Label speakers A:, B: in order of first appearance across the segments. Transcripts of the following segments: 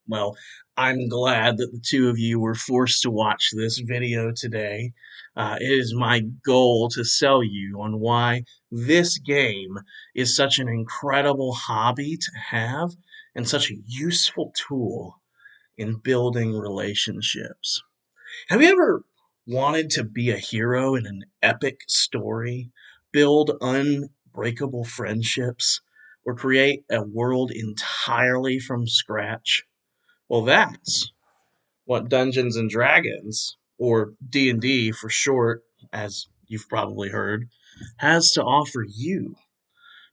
A: Well, I'm glad that the two of you were forced to watch this video today. It is my goal to sell you on why this game is such an incredible hobby to have and such a useful tool in building relationships. Have you ever wanted to be a hero in an epic story, build unbreakable friendships, or create a world entirely from scratch? Well, that's what Dungeons and Dragons, or D&D for short, as you've probably heard, has to offer you.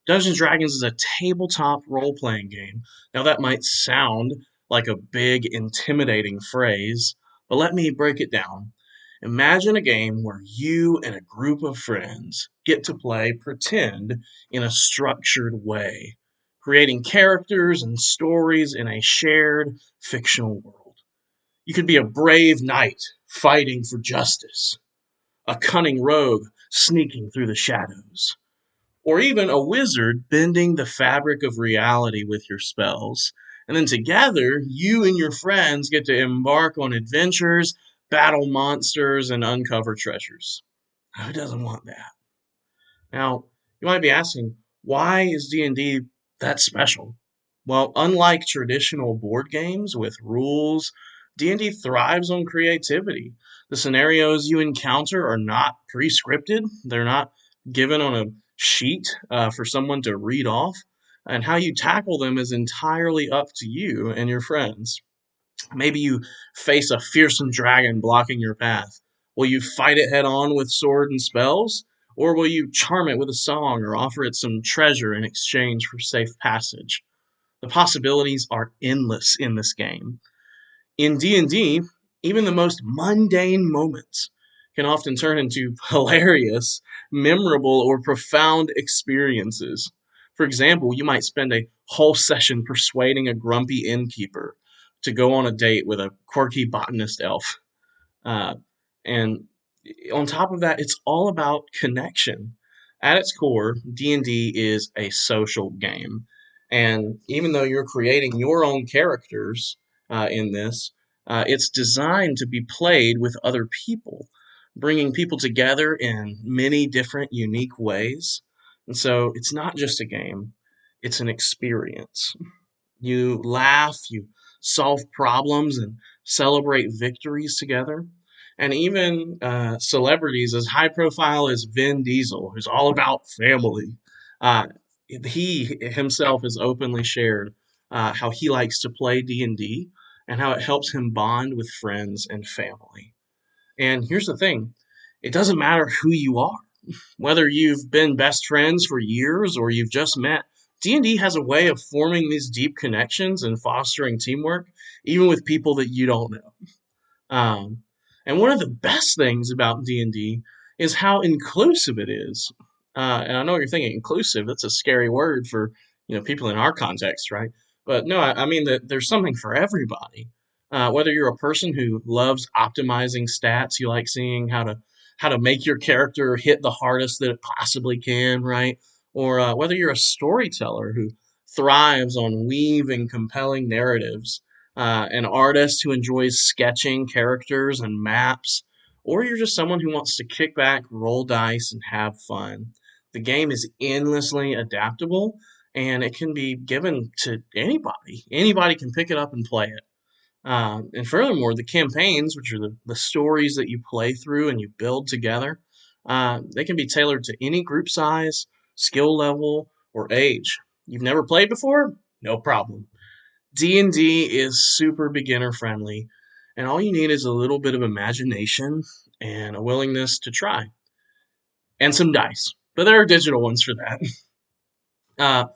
A: Dungeons and Dragons is a tabletop role-playing game. Now that might sound like a big intimidating phrase, but let me break it down. Imagine a game where you and a group of friends get to play pretend in a structured way, creating characters and stories in a shared fictional world. You could be a brave knight fighting for justice, a cunning rogue sneaking through the shadows, or even a wizard bending the fabric of reality with your spells. And then together, you and your friends get to embark on adventures, battle monsters, and uncover treasures. Who doesn't want that? Now, you might be asking, why is D&D that special? Well, unlike traditional board games with rules, D&D thrives on creativity. The scenarios you encounter are not pre-scripted. They're not given on a sheet for someone to read off, and how you tackle them is entirely up to you and your friends. Maybe you face a fearsome dragon blocking your path. Will you fight it head on with sword and spells? Or will you charm it with a song or offer it some treasure in exchange for safe passage? The possibilities are endless in this game. In D&D, even the most mundane moments can often turn into hilarious, memorable, or profound experiences. For example, you might spend a whole session persuading a grumpy innkeeper to go on a date with a quirky botanist elf. Uh, and on top of that, it's all about connection. At its core, D&D is a social game. And even though you're creating your own characters in this, it's designed to be played with other people, bringing people together in many different unique ways. And so it's not just a game, it's an experience. You laugh, you solve problems, and celebrate victories together. And even celebrities as high profile as Vin Diesel, who's all about family, uh, he himself has openly shared how he likes to play D&D and how it helps him bond with friends and family. And here's the thing, it doesn't matter who you are. Whether you've been best friends for years or you've just met, D&D has a way of forming these deep connections and fostering teamwork, even with people that you don't know. Um, and one of the best things about D&D is how inclusive it is. And I know what you're thinking, inclusive, that's a scary word for people in our context, right? But no, I mean that there's something for everybody. Whether you're a person who loves optimizing stats, you like seeing how to make your character hit the hardest that it possibly can, right? Or whether you're a storyteller who thrives on weaving compelling narratives, an artist who enjoys sketching characters and maps, or you're just someone who wants to kick back, roll dice, and have fun. The game is endlessly adaptable and it can be given to anybody. Anybody can pick it up and play it. And furthermore, the campaigns, which are the stories that you play through and you build together, they can be tailored to any group size, skill level, or age. You've never played before? No problem. D&D is super beginner friendly, and all you need is a little bit of imagination and a willingness to try, and some dice. But there are digital ones for that. Uh,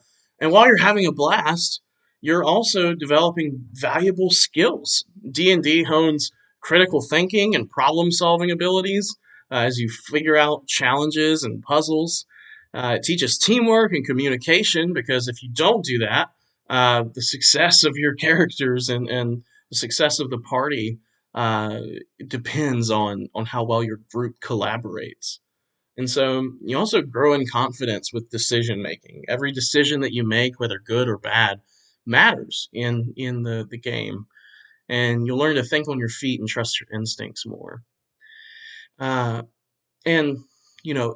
A: and while you're having a blast, you're also developing valuable skills. D&D hones critical thinking and problem-solving abilities as you figure out challenges and puzzles. It teaches teamwork and communication because if you don't do that, the success of your characters and the success of the party uh, depends on how well your group collaborates. And so you also grow in confidence with decision making. Every decision that you make, whether good or bad, matters in the game, and you'll learn to think on your feet and trust your instincts more. Uh, and you know,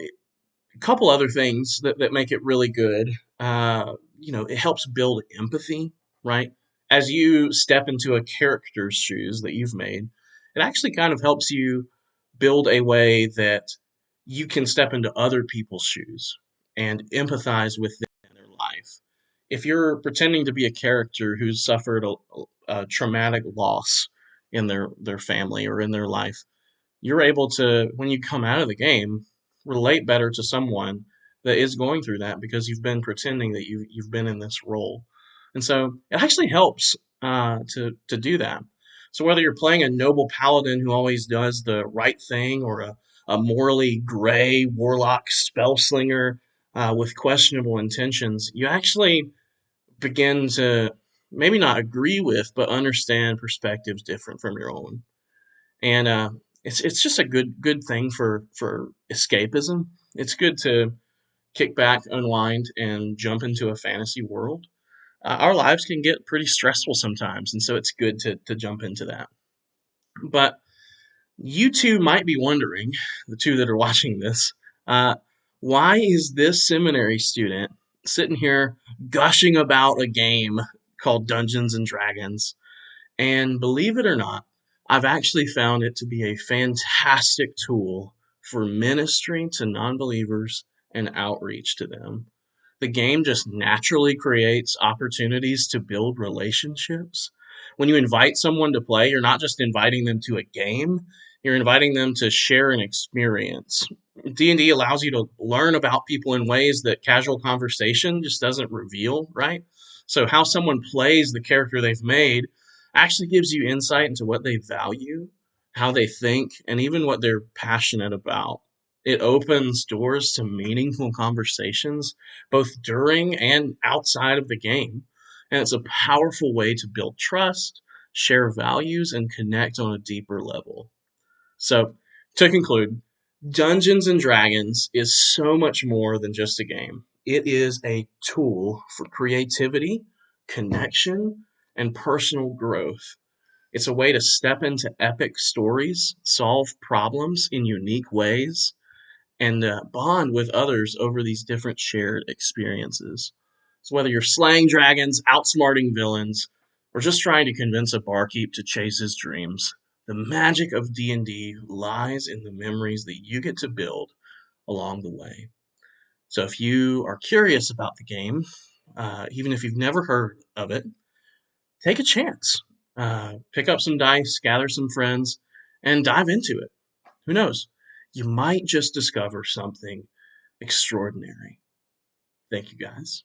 A: a couple other things that make it really good. It helps build empathy, right? As you step into a character's shoes that you've made, it actually kind of helps you build a way that you can step into other people's shoes and empathize with them in their life. If you're pretending to be a character who's suffered a traumatic loss in their family or in their life, you're able to, when you come out of the game, relate better to someone that is going through that because you've been pretending that you've been in this role, and so it actually helps to do that. So whether you're playing a noble paladin who always does the right thing, or a morally gray warlock spell slinger with questionable intentions, you actually begin to maybe not agree with, but understand perspectives different from your own. And it's just a good thing for escapism. It's good to kick back, unwind, and jump into a fantasy world. Our lives can get pretty stressful sometimes, and so it's good to jump into that. But you two might be wondering, the two that are watching this, uh, why is this seminary student sitting here gushing about a game called Dungeons and Dragons? And believe it or not, I've actually found it to be a fantastic tool for ministry to non-believers and outreach to them. The game just naturally creates opportunities to build relationships. When you invite someone to play, you're not just inviting them to a game, you're inviting them to share an experience. D&D allows you to learn about people in ways that casual conversation just doesn't reveal, right? So how someone plays the character they've made actually gives you insight into what they value, how they think, and even what they're passionate about. It opens doors to meaningful conversations both during and outside of the game. And it's a powerful way to build trust, share values, and connect on a deeper level. So, to conclude, Dungeons and Dragons is so much more than just a game. It is a tool for creativity, connection, and personal growth. It's a way to step into epic stories, solve problems in unique ways, and bond with others over these different shared experiences. So whether you're slaying dragons, outsmarting villains, or just trying to convince a barkeep to chase his dreams, the magic of D&D lies in the memories that you get to build along the way. So if you are curious about the game, even if you've never heard of it, take a chance. Pick up some dice, gather some friends, and dive into it. Who knows? You might just discover something extraordinary. Thank you guys.